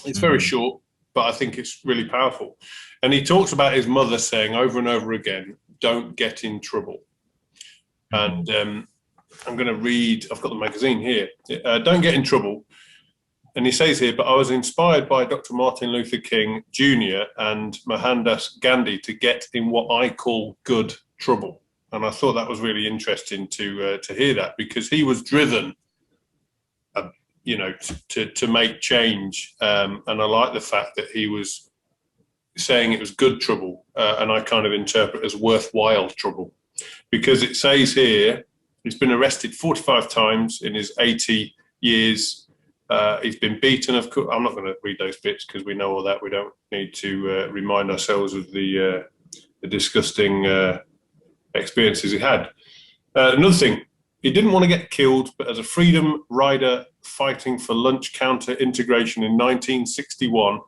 It's very short, but I think it's really powerful. And he talks about his mother saying over and over again, don't get in trouble. And I'm going to read, I've got the magazine here, don't get in trouble. And he says here, but I was inspired by Dr. Martin Luther King Jr. and Mohandas Gandhi to get in what I call good trouble. And I thought that was really interesting to hear that, because he was driven, to make change. And I like the fact that he was saying it was good trouble, and I kind of interpret as worthwhile trouble, because it says here, he's been arrested 45 times in his 80 years. He's been beaten. Of course, I'm not going to read those bits because we know all that. We don't need to remind ourselves of the disgusting experiences he had. Another thing, he didn't want to get killed, but as a freedom rider fighting for lunch counter integration in 1961,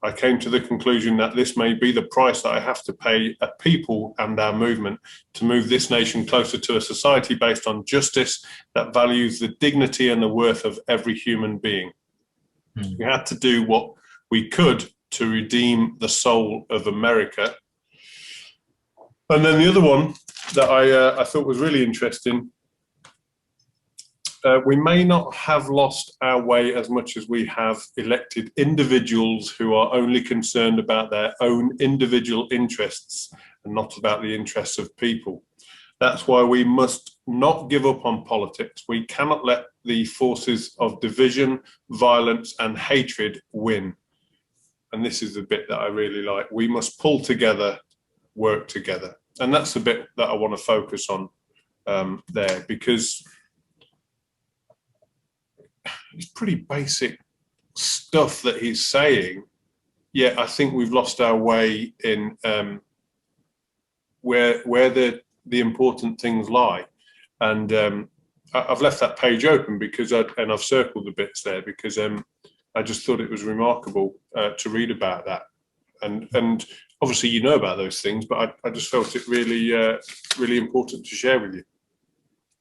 I came to the conclusion that this may be the price that I have to pay a people and our movement to move this nation closer to a society based on justice that values the dignity and the worth of every human being. We had to do what we could to redeem the soul of America. And then the other one that I thought was really interesting, we may not have lost our way as much as we have elected individuals who are only concerned about their own individual interests and not about the interests of people. That's why we must not give up on politics. We cannot let the forces of division, violence, and hatred win. And this is the bit that I really like. We must pull together, work together. And that's the bit that I want to focus on there, because it's pretty basic stuff that he's saying, yeah, I think we've lost our way in where the important things lie. And I've left that page open because I've circled the bits there because I just thought it was remarkable to read about that. And obviously you know about those things, but I just felt it really important to share with you.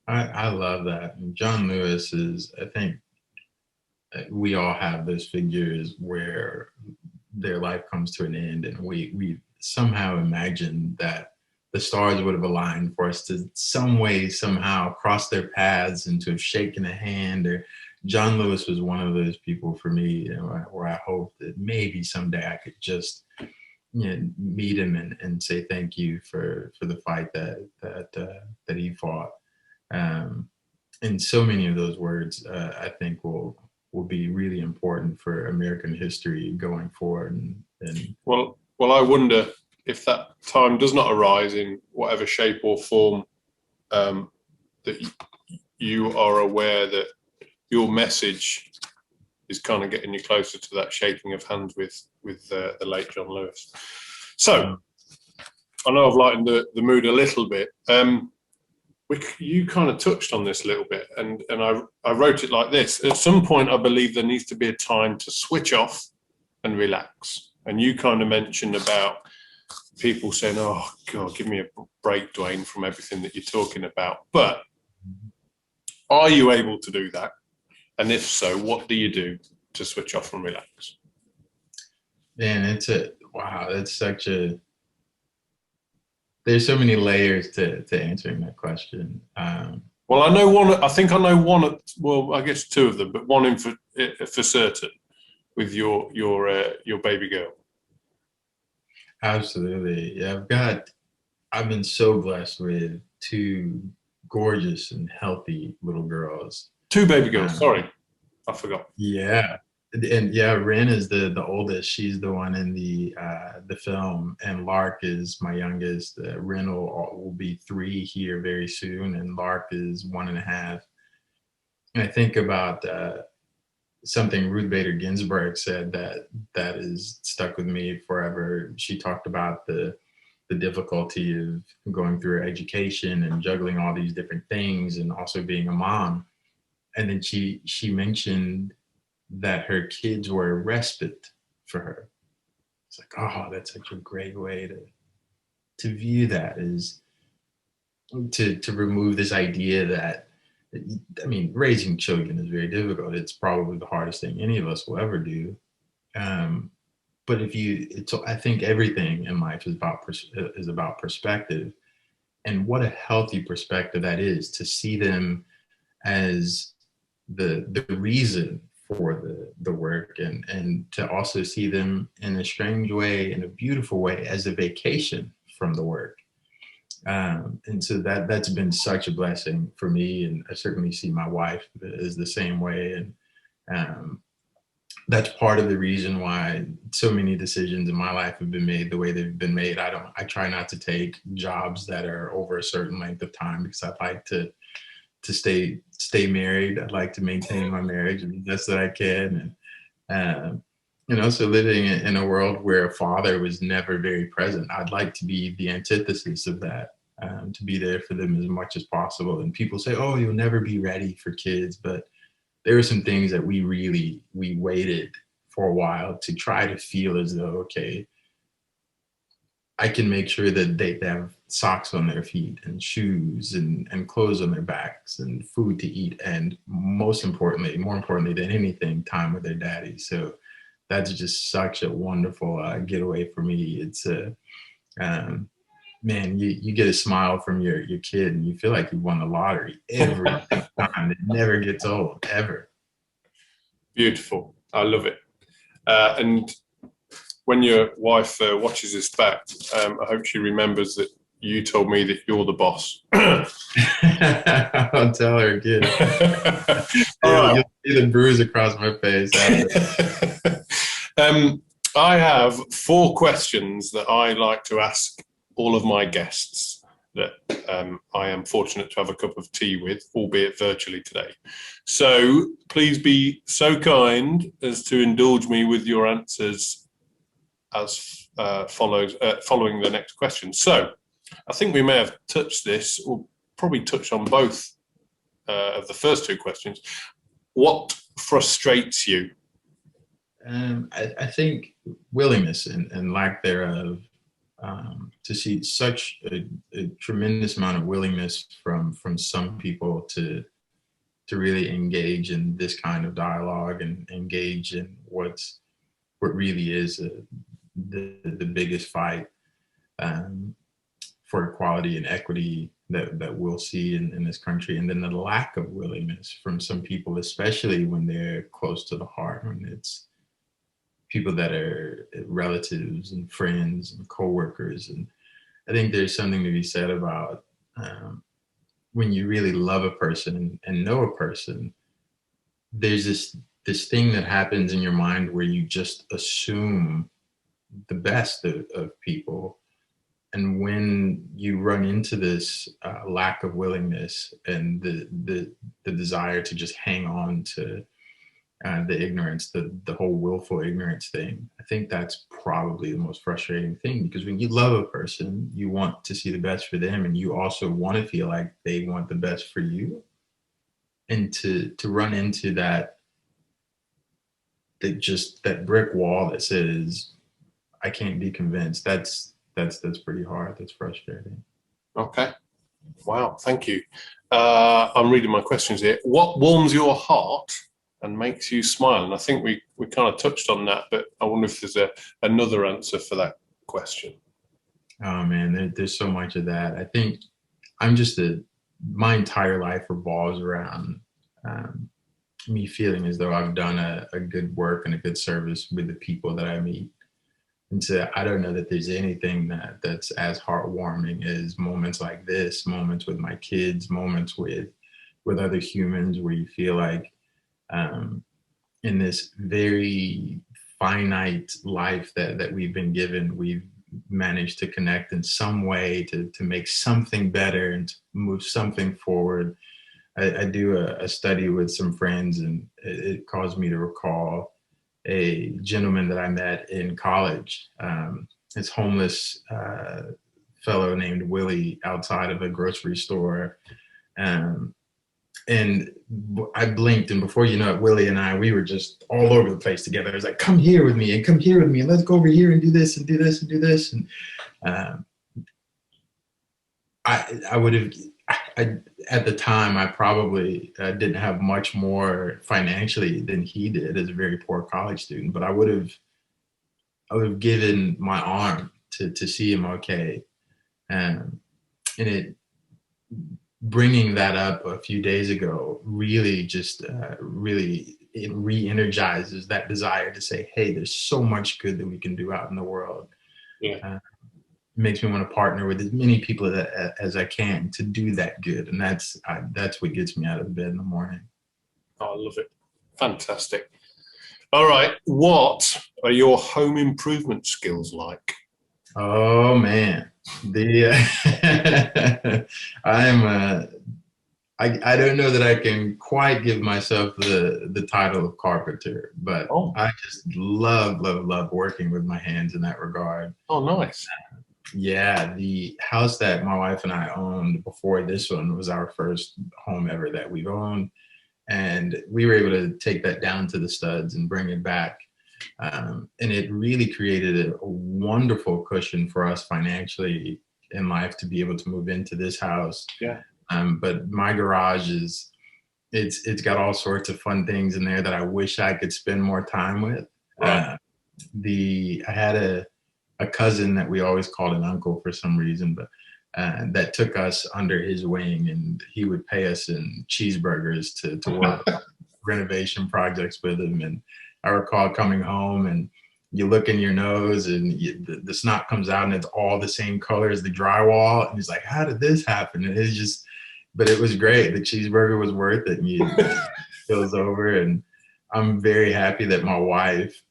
I love that. And John Lewis is, I think we all have those figures where their life comes to an end, and we somehow imagine that the stars would have aligned for us to some way, somehow cross their paths and to have shaken a hand. Or John Lewis was one of those people for me, where I hope that maybe someday I could just meet him and say thank you for the fight that he fought. And so many of those words, I think, will be really important for American history going forward. And well, I wonder if that time does not arise in whatever shape or form, that you are aware that your message is kind of getting you closer to that shaking of hands with the late John Lewis. So I know I've lightened the mood a little bit. You kind of touched on this a little bit, and I wrote it like this. At some point, I believe there needs to be a time to switch off and relax. And you kind of mentioned about people saying, oh, God, give me a break, Dwayne, from everything that you're talking about. But are you able to do that? And if so, what do you do to switch off and relax? Man, wow, that's such a, there's so many layers to answering that question. Well, I know one. I think I know one. Well, I guess two of them, but one in for certain with your baby girl. Absolutely, yeah. I've been so blessed with two gorgeous and healthy little girls. Two baby girls. Sorry, I forgot. Yeah. And yeah, Ren is the oldest. She's the one in the film, and Lark is my youngest. Ren will be 3 here very soon, and Lark is 1.5. And I think about something Ruth Bader Ginsburg said that is stuck with me forever. She talked about the difficulty of going through her education and juggling all these different things, and also being a mom. And then she mentioned that her kids were a respite for her. It's like, oh, that's such a great way to view that, is to remove this idea that, I mean, raising children is very difficult. It's probably the hardest thing any of us will ever do. But I think everything in life is about perspective, and what a healthy perspective that is, to see them as the reason for the work, and to also see them in a strange way, in a beautiful way, as a vacation from the work. And so that's been such a blessing for me, and I certainly see my wife is the same way. And that's part of the reason why so many decisions in my life have been made the way they've been made. I try not to take jobs that are over a certain length of time, because I'd like to stay married. I'd like to maintain my marriage as best that I can. And so living in a world where a father was never very present, I'd like to be the antithesis of that, to be there for them as much as possible. And people say, oh, you'll never be ready for kids. But there are some things that we waited for a while to try to feel as though, okay, I can make sure that they have socks on their feet, and shoes, and clothes on their backs, and food to eat, and more importantly than anything, time with their daddy. So that's just such a wonderful getaway for me. It's man, you get a smile from your kid, and you feel like you won the lottery every time. It never gets old, ever. Beautiful. I love it. And when your wife watches this back, I hope she remembers that you told me that you're the boss. I'll tell her again. Right. You'll see the bruise across my face. I have 4 questions that I like to ask all of my guests that I am fortunate to have a cup of tea with, albeit virtually today. So please be so kind as to indulge me with your answers as following the next question. So I think we may have touched this, or probably touched on both of the first two questions. What frustrates you? I think willingness and lack thereof, to see such a tremendous amount of willingness from some people to really engage in this kind of dialogue and engage in what really is the biggest fight for equality and equity that we'll see in this country. And then the lack of willingness from some people, especially when they're close to the heart, when it's people that are relatives and friends and coworkers. And I think there's something to be said about when you really love a person and know a person, there's this thing that happens in your mind where you just assume the best of people. And when you run into this lack of willingness and the desire to just hang on to the ignorance, the whole willful ignorance thing, I think that's probably the most frustrating thing, because when you love a person, you want to see the best for them, and you also want to feel like they want the best for you. And to run into that brick wall that says, I can't be convinced, that's pretty hard. That's frustrating. Okay. Wow. Thank you. I'm reading my questions here. What warms your heart and makes you smile? And I think we kind of touched on that, but I wonder if there's another answer for that question. Oh man, there's so much of that. I think my entire life revolves around me feeling as though I've done a good work and a good service with the people that I meet. And so I don't know that there's anything that's as heartwarming as moments like this, moments with my kids, moments with other humans, where you feel like in this very finite life that we've been given, we've managed to connect in some way to make something better and to move something forward. I do a study with some friends, and it caused me to recall a gentleman that I met in college. This homeless fellow named Willie outside of a grocery store. And I blinked, and before you know it, Willie and we were just all over the place together. I was like, come here with me, and let's go over here and do this and do this and do this. And I would have, at the time, I probably didn't have much more financially than he did as a very poor college student, but I would have given my arm to see him okay. And it, bringing that up a few days ago really just really it re-energizes that desire to say, hey, there's so much good that we can do out in the world. Yeah. Makes me want to partner with as many people as I can to do that good. And that's what gets me out of bed in the morning. Oh, I love it. Fantastic. All right. What are your home improvement skills like? Oh man, I don't know that I can quite give myself the title of carpenter, but I just love working with my hands in that regard. Oh, nice. Yeah, the house that my wife and I owned before this one was our first home ever that we've owned. And we were able to take that down to the studs and bring it back. And it really created a wonderful cushion for us financially in life to be able to move into this house. Yeah. But my garage it's got all sorts of fun things in there that I wish I could spend more time with. Right. I had a cousin that we always called an uncle for some reason, but that took us under his wing, and he would pay us in cheeseburgers to work on renovation projects with him. And I recall coming home and you look in your nose and the snot comes out and it's all the same color as the drywall. And he's like, how did this happen? And it's just, but it was great. The cheeseburger was worth it. And it goes over. And I'm very happy that my wife,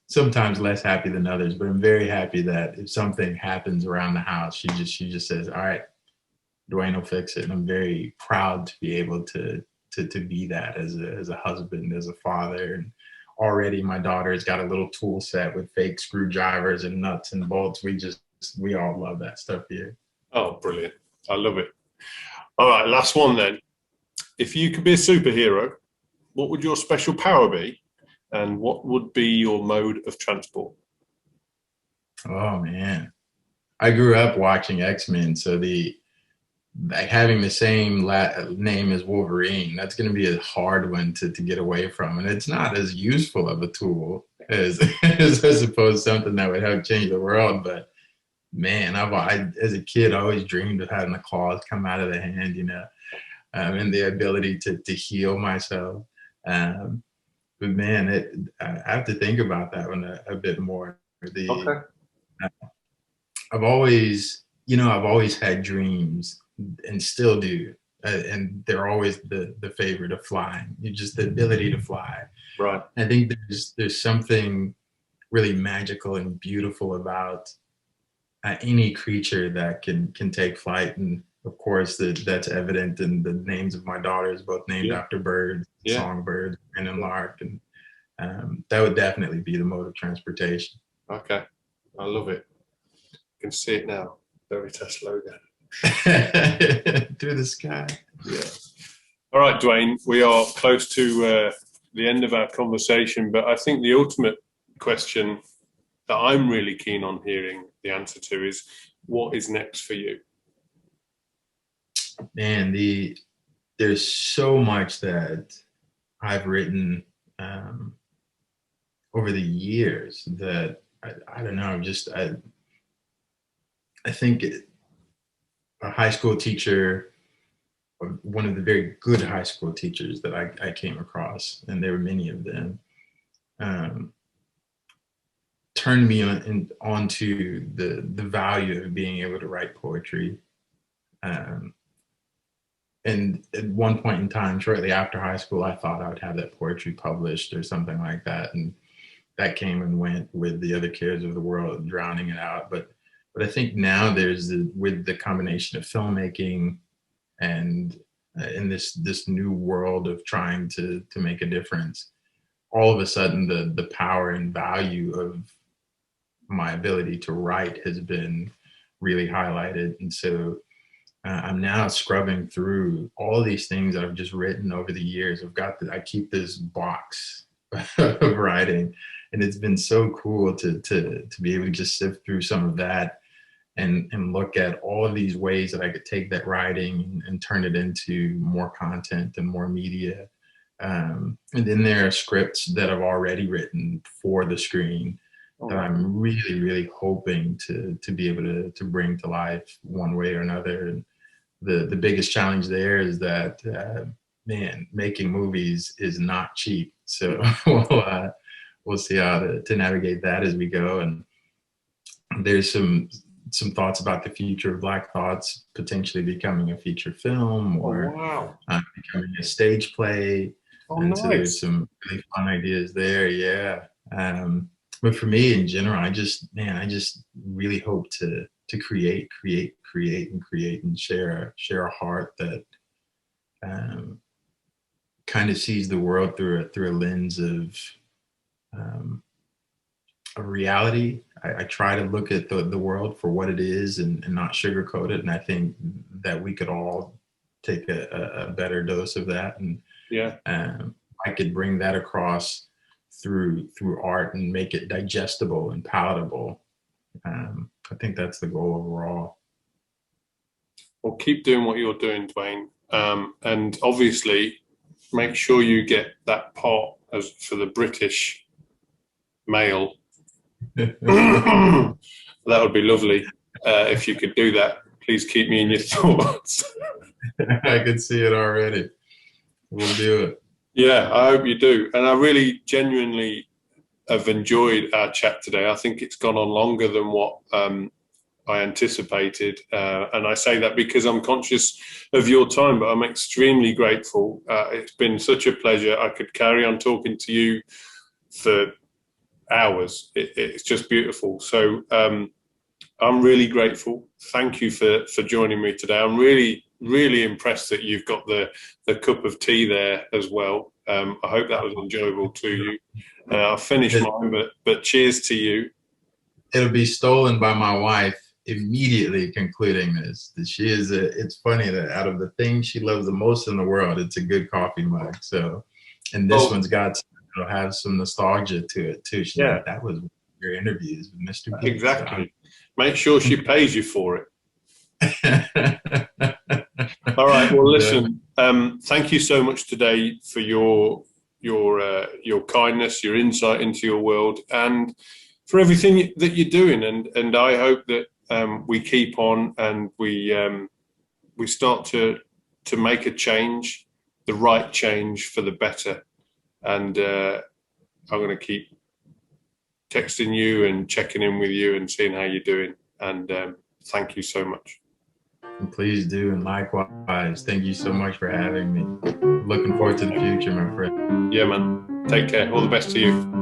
sometimes less happy than others, but I'm very happy that if something happens around the house, she just says, all right, Dwayne will fix it. And I'm very proud to be able to be that as a husband, as a father, and already my daughter's got a little tool set with fake screwdrivers and nuts and bolts. We all love that stuff here. Oh, brilliant. I love it. All right, last one then. If you could be a superhero, what would your special power be? And what would be your mode of transport? Oh, man. I grew up watching X-Men, so having the same name as Wolverine, that's going to be a hard one to get away from. And it's not as useful of a tool as I suppose something that would help change the world. But man, as a kid, I always dreamed of having the claws come out of the hand, and the ability to heal myself. But man, I have to think about that one a bit more. Okay. I've always had dreams and still do. And they're always the favorite of flying. Just the ability to fly. Right. I think there's something really magical and beautiful about any creature that can take flight. And of course, that's evident in the names of my daughters, both named after birds, songbird, and lark. And that would definitely be the mode of transportation. Okay. I love it. I can see it now. Veritas Logan. Through the sky. Yeah. All right, Dwayne, we are close to the end of our conversation, but I think the ultimate question that I'm really keen on hearing the answer to is, what is next for you? Man, there's so much that I've written over the years that I don't know, I think a high school teacher, one of the very good high school teachers that I came across, and there were many of them, turned me onto the value of being able to write poetry. And at one point in time, shortly after high school, I thought I would have that poetry published or something like that. And that came and went with the other cares of the world, drowning it out. But I think now with the combination of filmmaking and in this new world of trying to make a difference, all of a sudden the power and value of my ability to write has been really highlighted. And so I'm now scrubbing through all these things that I've just written over the years. I keep this box of writing, and it's been so cool to be able to just sift through some of that and look at all of these ways that I could take that writing and turn it into more content and more media. And then there are scripts that I've already written for the screen that I'm really, really hoping to be able to bring to life one way or another. And the biggest challenge there is that, man, making movies is not cheap. So we'll see how to navigate that as we go. And there's some thoughts about the future of Black Thoughts potentially becoming a feature film or becoming a stage play. And nice. So there's some really fun ideas there. Yeah. But for me in general, I just really hope to create and share a heart that kind of sees the world through a lens of reality. I try to look at the world for what it is and not sugarcoat it. And I think that we could all take a better dose of that. And I could bring that across through art and make it digestible and palatable. I think that's the goal overall. Well, keep doing what you're doing, Dwayne. And obviously, make sure you get that part for the British mail. That would be lovely. If you could do that, please keep me in your thoughts. I can see it already. We'll do it. Yeah, I hope you do. And I really genuinely have enjoyed our chat today. I think it's gone on longer than what I anticipated. And I say that because I'm conscious of your time, but I'm extremely grateful. It's been such a pleasure. I could carry on talking to you for hours. It's just beautiful. So I'm really grateful. Thank you for joining me today. I'm really, really impressed that you've got the cup of tea there as well. I hope that was enjoyable to you. I'll finish mine, but cheers to you. It'll be stolen by my wife immediately concluding this. That she is it's funny that out of the things she loves the most in the world, it's a good coffee mug. So, and this one's it'll have some nostalgia to it too. She's like, that was your interviews with Mr. B. Exactly. So, make sure she pays you for it. All right. Well, listen. Thank you so much today for your kindness, your insight into your world, and for everything that you're doing. And I hope that we keep on and we start to make a change, the right change for the better. And I'm going to keep texting you and checking in with you and seeing how you're doing. And thank you so much. And please do, and likewise. Thank you so much for having me. Looking forward to the future, my friend. Yeah, man. Take care. All the best to you.